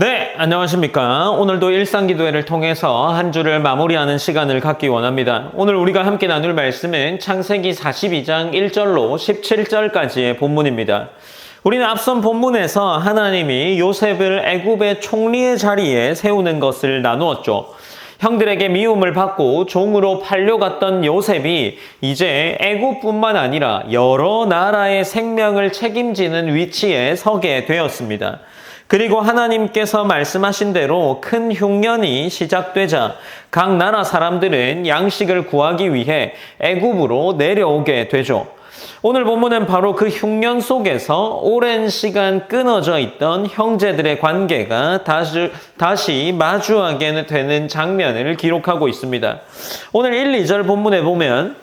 네, 안녕하십니까. 오늘도 일상기도회를 통해서 한 주를 마무리하는 시간을 갖기 원합니다. 오늘 우리가 함께 나눌 말씀은 창세기 42장 1절로 17절까지의 본문입니다. 우리는 앞선 본문에서 하나님이 요셉을 애굽의 총리의 자리에 세우는 것을 나누었죠. 형들에게 미움을 받고 종으로 팔려갔던 요셉이 이제 애굽뿐만 아니라 여러 나라의 생명을 책임지는 위치에 서게 되었습니다. 그리고 하나님께서 말씀하신 대로 큰 흉년이 시작되자 각 나라 사람들은 양식을 구하기 위해 애굽으로 내려오게 되죠. 오늘 본문은 바로 그 흉년 속에서 오랜 시간 끊어져 있던 형제들의 관계가 다시 마주하게 되는 장면을 기록하고 있습니다. 오늘 1, 2절 본문에 보면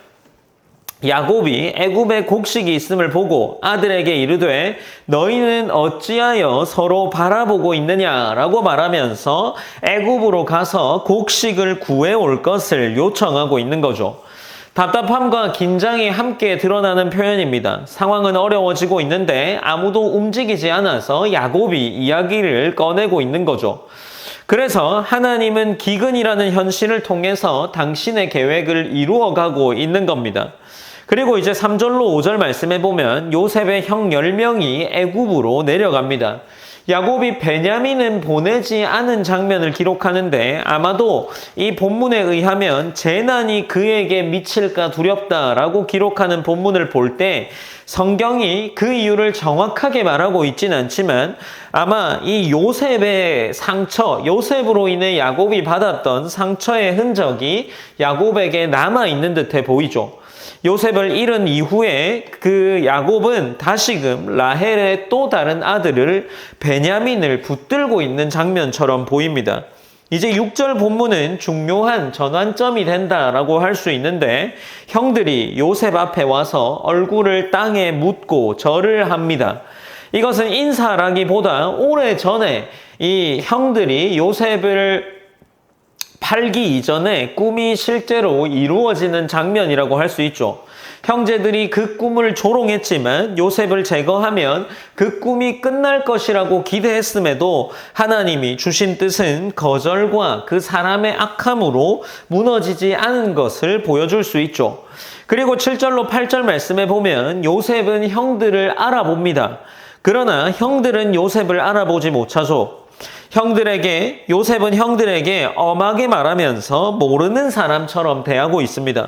야곱이 애굽에 곡식이 있음을 보고 아들에게 이르되 너희는 어찌하여 서로 바라보고 있느냐라고 말하면서 애굽으로 가서 곡식을 구해올 것을 요청하고 있는 거죠. 답답함과 긴장이 함께 드러나는 표현입니다. 상황은 어려워지고 있는데 아무도 움직이지 않아서 야곱이 이야기를 꺼내고 있는 거죠. 그래서 하나님은 기근이라는 현실을 통해서 당신의 계획을 이루어가고 있는 겁니다. 그리고 이제 3절로 5절 말씀해 보면 요셉의 형 10명이 애굽으로 내려갑니다. 야곱이 베냐민은 보내지 않은 장면을 기록하는데 아마도 이 본문에 의하면 재난이 그에게 미칠까 두렵다라고 기록하는 본문을 볼 때 성경이 그 이유를 정확하게 말하고 있지는 않지만 아마 이 요셉의 상처, 요셉으로 인해 야곱이 받았던 상처의 흔적이 야곱에게 남아있는 듯해 보이죠. 요셉을 잃은 이후에 그 야곱은 다시금 라헬의 또 다른 아들을 베냐민을 붙들고 있는 장면처럼 보입니다. 이제 6절 본문은 중요한 전환점이 된다라고 할 수 있는데 형들이 요셉 앞에 와서 얼굴을 땅에 묻고 절을 합니다. 이것은 인사라기보다 오래전에 이 형들이 요셉을 팔기 이전에 꿈이 실제로 이루어지는 장면이라고 할 수 있죠. 형제들이 그 꿈을 조롱했지만 요셉을 제거하면 그 꿈이 끝날 것이라고 기대했음에도 하나님이 주신 뜻은 거절과 그 사람의 악함으로 무너지지 않은 것을 보여줄 수 있죠. 그리고 7절로 8절 말씀에 보면 요셉은 형들을 알아봅니다. 그러나 형들은 요셉을 알아보지 못하죠. 요셉은 형들에게 엄하게 말하면서 모르는 사람처럼 대하고 있습니다.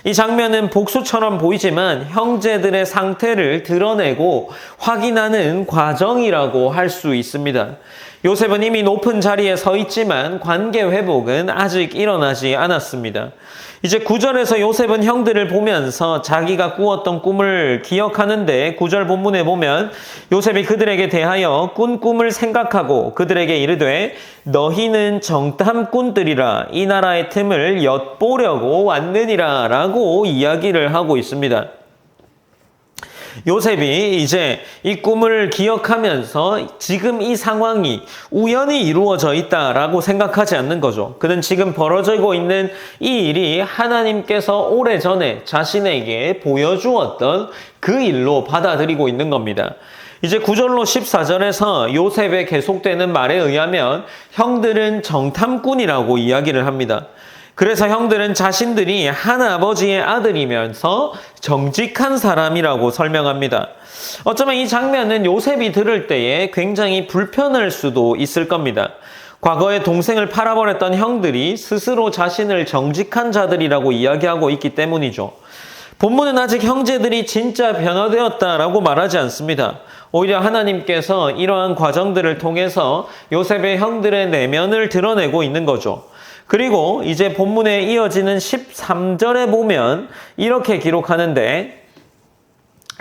이 장면은 복수처럼 보이지만 형제들의 상태를 드러내고 확인하는 과정이라고 할 수 있습니다. 요셉은 이미 높은 자리에 서 있지만 관계 회복은 아직 일어나지 않았습니다. 이제 9절에서 요셉은 형들을 보면서 자기가 꾸었던 꿈을 기억하는데 9절 본문에 보면 요셉이 그들에게 대하여 꾼 꿈을 생각하고 그들에게 이르되 너희는 정탐꾼들이라 이 나라의 틈을 엿보려고 왔느니라 라고 이야기를 하고 있습니다. 요셉이 이제 이 꿈을 기억하면서 지금 이 상황이 우연히 이루어져 있다라고 생각하지 않는 거죠. 그는 지금 벌어지고 있는 이 일이 하나님께서 오래전에 자신에게 보여주었던 그 일로 받아들이고 있는 겁니다. 이제 9절로 14절에서 요셉의 계속되는 말에 의하면 형들은 정탐꾼이라고 이야기를 합니다. 그래서 형들은 자신들이 한 아버지의 아들이면서 정직한 사람이라고 설명합니다. 어쩌면 이 장면은 요셉이 들을 때에 굉장히 불편할 수도 있을 겁니다. 과거에 동생을 팔아버렸던 형들이 스스로 자신을 정직한 자들이라고 이야기하고 있기 때문이죠. 본문은 아직 형제들이 진짜 변화되었다라고 말하지 않습니다. 오히려 하나님께서 이러한 과정들을 통해서 요셉의 형들의 내면을 드러내고 있는 거죠. 그리고 이제 본문에 이어지는 13절에 보면 이렇게 기록하는데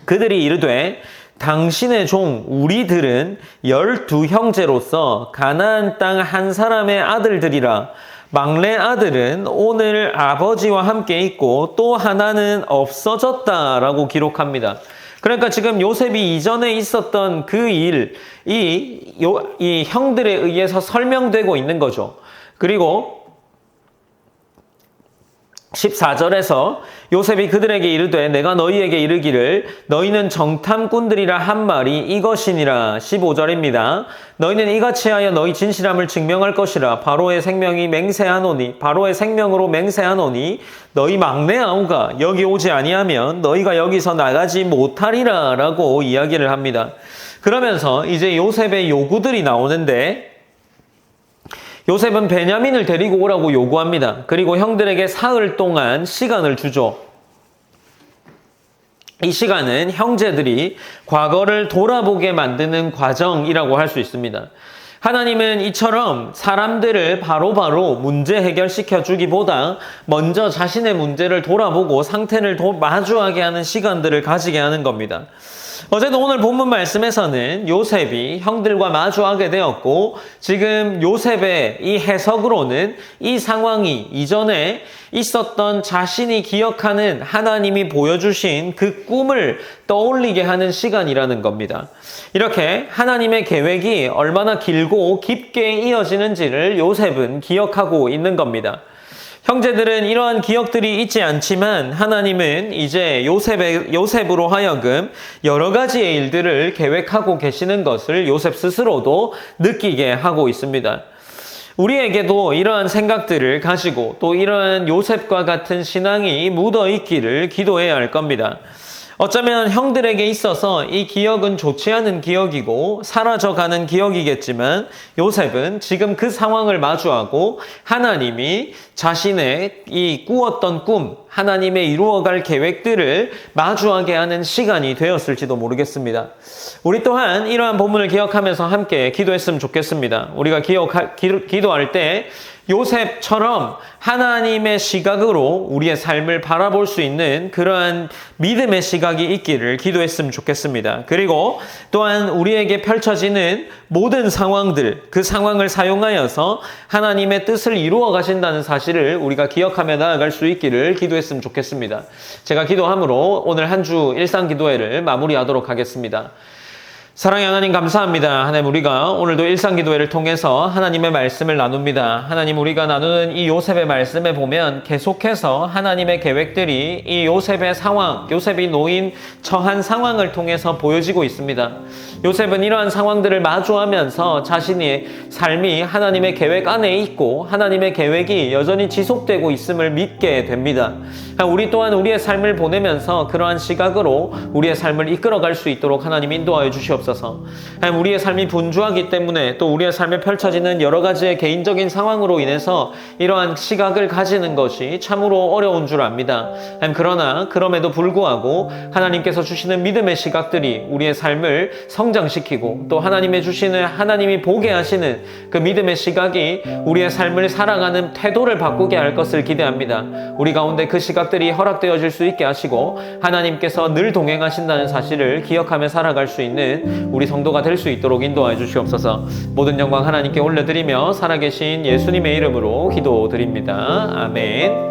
그들이 이르되 당신의 종 우리들은 12형제로서 가나안 땅 한 사람의 아들들이라 막내 아들은 오늘 아버지와 함께 있고 또 하나는 없어졌다라고 기록합니다. 그러니까 지금 요셉이 이전에 있었던 그 일, 이 형들에 의해서 설명되고 있는 거죠. 그리고 14절에서 요셉이 그들에게 이르되 내가 너희에게 이르기를 너희는 정탐꾼들이라 한 말이 이것이니라. 15절입니다. 너희는 이같이 하여 너희 진실함을 증명할 것이라. 바로의 생명이 맹세하노니 바로의 생명으로 맹세하노니 너희 막내 아우가 여기 오지 아니하면 너희가 여기서 나가지 못하리라 라고 이야기를 합니다. 그러면서 이제 요셉의 요구들이 나오는데 요셉은 베냐민을 데리고 오라고 요구합니다. 그리고 형들에게 사흘 동안 시간을 주죠. 이 시간은 형제들이 과거를 돌아보게 만드는 과정이라고 할 수 있습니다. 하나님은 이처럼 사람들을 바로바로 문제 해결시켜 주기보다 먼저 자신의 문제를 돌아보고 상태를 마주하게 하는 시간들을 가지게 하는 겁니다. 어제도 오늘 본문 말씀에서는 요셉이 형들과 마주하게 되었고 지금 요셉의 이 해석으로는 이 상황이 이전에 있었던 자신이 기억하는 하나님이 보여주신 그 꿈을 떠올리게 하는 시간이라는 겁니다. 이렇게 하나님의 계획이 얼마나 길고 깊게 이어지는지를 요셉은 기억하고 있는 겁니다. 형제들은 이러한 기억들이 있지 않지만 하나님은 이제 요셉으로 하여금 여러 가지의 일들을 계획하고 계시는 것을 요셉 스스로도 느끼게 하고 있습니다. 우리에게도 이러한 생각들을 가지고 또 이러한 요셉과 같은 신앙이 묻어 있기를 기도해야 할 겁니다. 어쩌면 형들에게 있어서 이 기억은 좋지 않은 기억이고 사라져가는 기억이겠지만 요셉은 지금 그 상황을 마주하고 하나님이 자신의 이 꾸었던 꿈, 하나님의 이루어갈 계획들을 마주하게 하는 시간이 되었을지도 모르겠습니다. 우리 또한 이러한 본문을 기억하면서 함께 기도했으면 좋겠습니다. 우리가 기도할 때 요셉처럼 하나님의 시각으로 우리의 삶을 바라볼 수 있는 그러한 믿음의 시각이 있기를 기도했으면 좋겠습니다. 그리고 또한 우리에게 펼쳐지는 모든 상황들, 그 상황을 사용하여서 하나님의 뜻을 이루어 가신다는 사실을 우리가 기억하며 나아갈 수 있기를 기도했으면 좋겠습니다. 제가 기도함으로 오늘 한 주 일상기도회를 마무리하도록 하겠습니다. 사랑의 하나님 감사합니다. 하나님 우리가 오늘도 일상기도회를 통해서 하나님의 말씀을 나눕니다. 하나님 우리가 나누는 이 요셉의 말씀에 보면 계속해서 하나님의 계획들이 이 요셉의 상황, 요셉이 놓인 처한 상황을 통해서 보여지고 있습니다. 요셉은 이러한 상황들을 마주하면서 자신의 삶이 하나님의 계획 안에 있고 하나님의 계획이 여전히 지속되고 있음을 믿게 됩니다. 우리 또한 우리의 삶을 보내면서 그러한 시각으로 우리의 삶을 이끌어갈 수 있도록 하나님 인도하여 주시옵소서. 하나님 우리의 삶이 분주하기 때문에 또 우리의 삶에 펼쳐지는 여러 가지의 개인적인 상황으로 인해서 이러한 시각을 가지는 것이 참으로 어려운 줄 압니다. 하나님 그러나 그럼에도 불구하고 하나님께서 주시는 믿음의 시각들이 우리의 삶을 성장시키고 또 하나님이 보게 하시는 그 믿음의 시각이 우리의 삶을 살아가는 태도를 바꾸게 할 것을 기대합니다. 우리 가운데 그 시각들이 허락되어질 수 있게 하시고 하나님께서 늘 동행하신다는 사실을 기억하며 살아갈 수 있는 우리 성도가 될 수 있도록 인도하여 주시옵소서. 모든 영광 하나님께 올려드리며 살아계신 예수님의 이름으로 기도드립니다. 아멘.